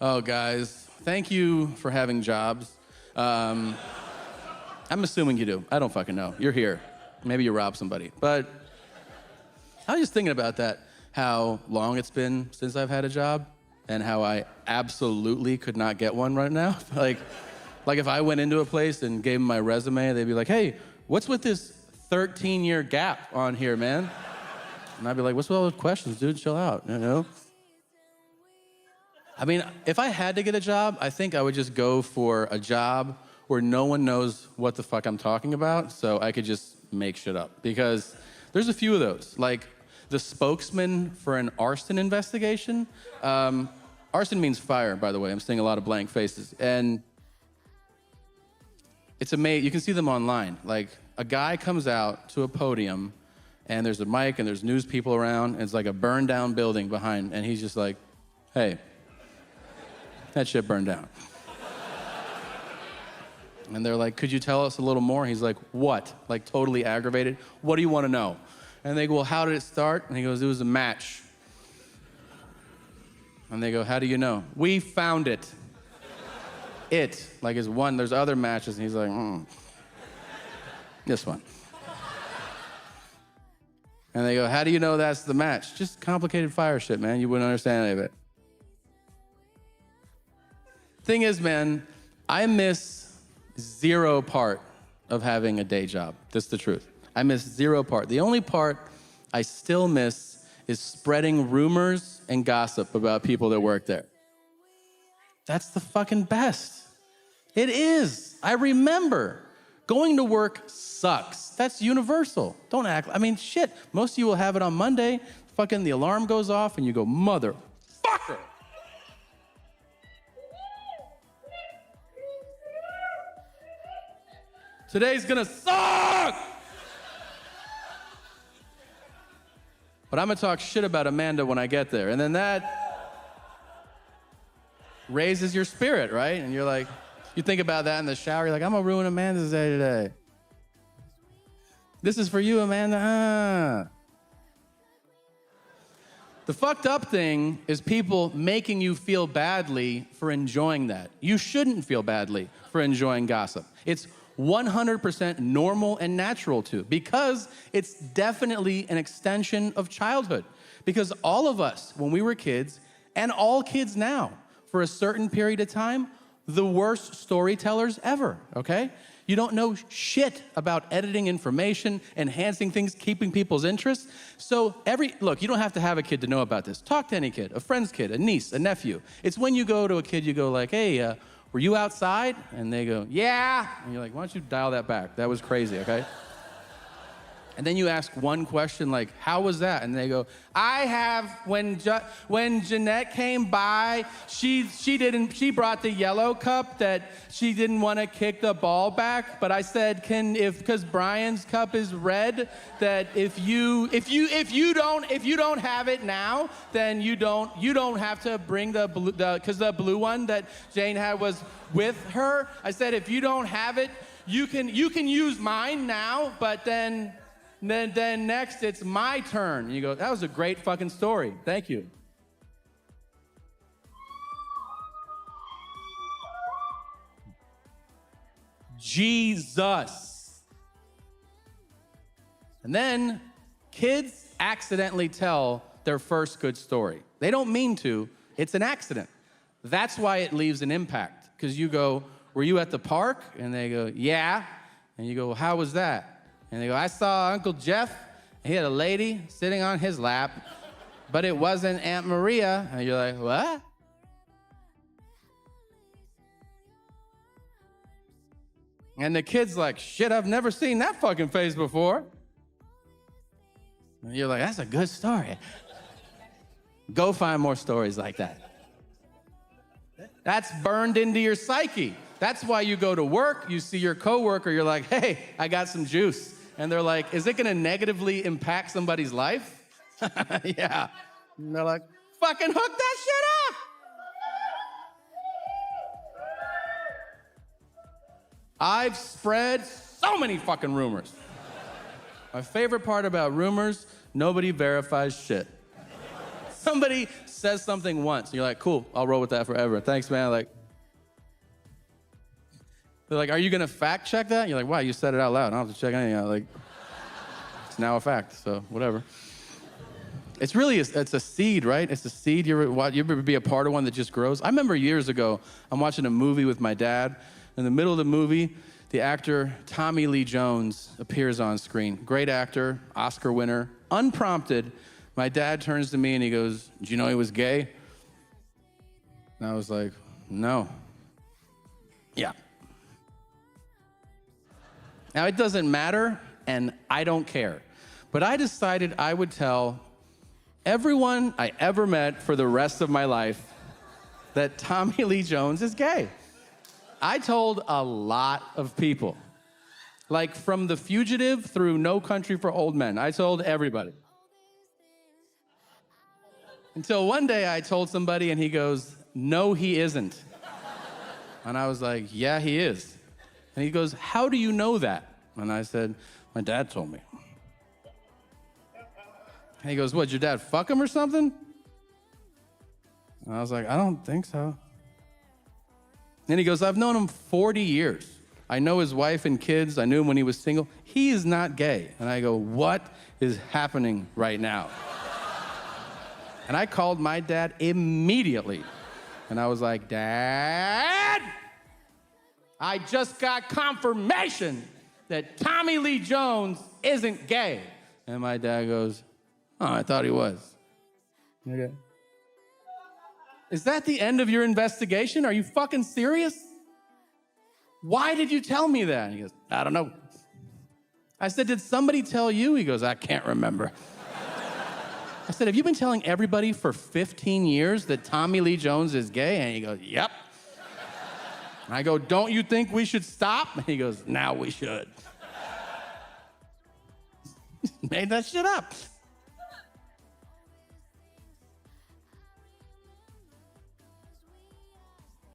Oh, guys, thank you for having jobs. I'm assuming you do. I don't fucking know. You're here. Maybe you robbed somebody. But I was just thinking about that, how long it's been since I've had a job and how I absolutely could not get one right now. Like if I went into a place and gave them my resume, they'd be like, hey, what's with this 13-year gap on here, man? And I'd be like, what's with all those questions, dude? Chill out, you know? I mean, if I had to get a job, I think I would just go for a job where no one knows what the fuck I'm talking about, so I could just make shit up. Because there's a few of those, like the spokesman for an arson investigation. Arson means fire, by the way. I'm seeing a lot of blank faces. And it's amazing. You can see them online. Like, a guy comes out to a podium, and there's a mic, and there's news people around, and it's like a burned down building behind, and he's just like, hey, that shit burned down. And they're like, could you tell us a little more? He's like, what? Like, totally aggravated. What do you want to know? And they go, well, how did it start? And he goes, it was a match. And they go, how do you know? We found it. It, like, is one. There's other matches. And he's like, this one. And they go, how do you know that's the match? Just complicated fire shit, man. You wouldn't understand any of it. Thing is, man, I miss zero part of having a day job. That's the truth. I miss zero part. The only part I still miss is spreading rumors and gossip about people that work there. That's the fucking best. It is. I remember going to work sucks. That's universal. Don't act. I mean, shit. Most of you will have it on Monday. Fucking the alarm goes off and you go, motherfucker. Today's gonna suck! But I'm gonna talk shit about Amanda when I get there. And then that raises your spirit, right? And you're like, you think about that in the shower, you're like, I'm gonna ruin Amanda's day today. This is for you, Amanda. The fucked up thing is people making you feel badly for enjoying that. You shouldn't feel badly for enjoying gossip. It's 100% normal and natural to, because it's definitely an extension of childhood. Because all of us, when we were kids, and all kids now, for a certain period of time, the worst storytellers ever, okay? You don't know shit about editing information, enhancing things, keeping people's interest. So look, you don't have to have a kid to know about this. Talk to any kid, a friend's kid, a niece, a nephew. It's when you go to a kid, you go like, hey, were you outside? And they go, yeah. And you're like, why don't you dial that back? That was crazy, okay? And then you ask one question like, how was that? And they go, I have, when Jeanette came by, she brought the yellow cup that she didn't want to kick the ball back, but I said, because Brian's cup is red, that if you don't have it now, then you don't have to bring the blue, because the blue one that Jane had was with her. I said, if you don't have it, you can use mine now, but then next, it's my turn. And you go, that was a great fucking story. Thank you. Jesus. And then kids accidentally tell their first good story. They don't mean to. It's an accident. That's why it leaves an impact. Because you go, were you at the park? And they go, yeah. And you go, well, how was that? And they go, I saw Uncle Jeff. He had a lady sitting on his lap, but it wasn't Aunt Maria. And you're like, what? And the kid's like, shit, I've never seen that fucking face before. And you're like, that's a good story. Go find more stories like that. That's burned into your psyche. That's why you go to work, you see your coworker, you're like, hey, I got some juice. And they're like, is it gonna negatively impact somebody's life? Yeah. And they're like, fucking hook that shit up. I've spread so many fucking rumors. My favorite part about rumors, nobody verifies shit. somebody says something once, and you're like, cool, I'll roll with that forever. Thanks, man. Like, they're like, are you gonna fact check that? And you're like, wow, you said it out loud. I don't have to check anything out. Like, it's now a fact, so whatever. It's really, it's a seed, right? It's a seed. You ever be a part of one that just grows? I remember years ago, I'm watching a movie with my dad. In the middle of the movie, the actor Tommy Lee Jones appears on screen. Great actor, Oscar winner. Unprompted, my dad turns to me and he goes, "Did you know he was gay?" And I was like, "No." Yeah. Now, it doesn't matter, and I don't care. But I decided I would tell everyone I ever met for the rest of my life that Tommy Lee Jones is gay. I told a lot of people. Like from The Fugitive through No Country for Old Men. I told everybody. Until one day I told somebody and he goes, "No, he isn't." And I was like, "Yeah, he is." And he goes, "How do you know that?" And I said, "My dad told me." And he goes, "What, your dad fuck him or something?" And I was like, "I don't think so." And he goes, "I've known him 40 years. I know his wife and kids. I knew him when he was single. He is not gay." And I go, "What is happening right now?" And I called my dad immediately. And I was like, "Dad, I just got confirmation that Tommy Lee Jones isn't gay." And my dad goes, "Oh, I thought he was." Okay. Is that the end of your investigation? Are you fucking serious? Why did you tell me that? And he goes, "I don't know." I said, "Did somebody tell you?" He goes, "I can't remember." I said, "Have you been telling everybody for 15 years that Tommy Lee Jones is gay?" And he goes, "Yep." And I go, "Don't you think we should stop?" And he goes, "Now we should." Made that shit up.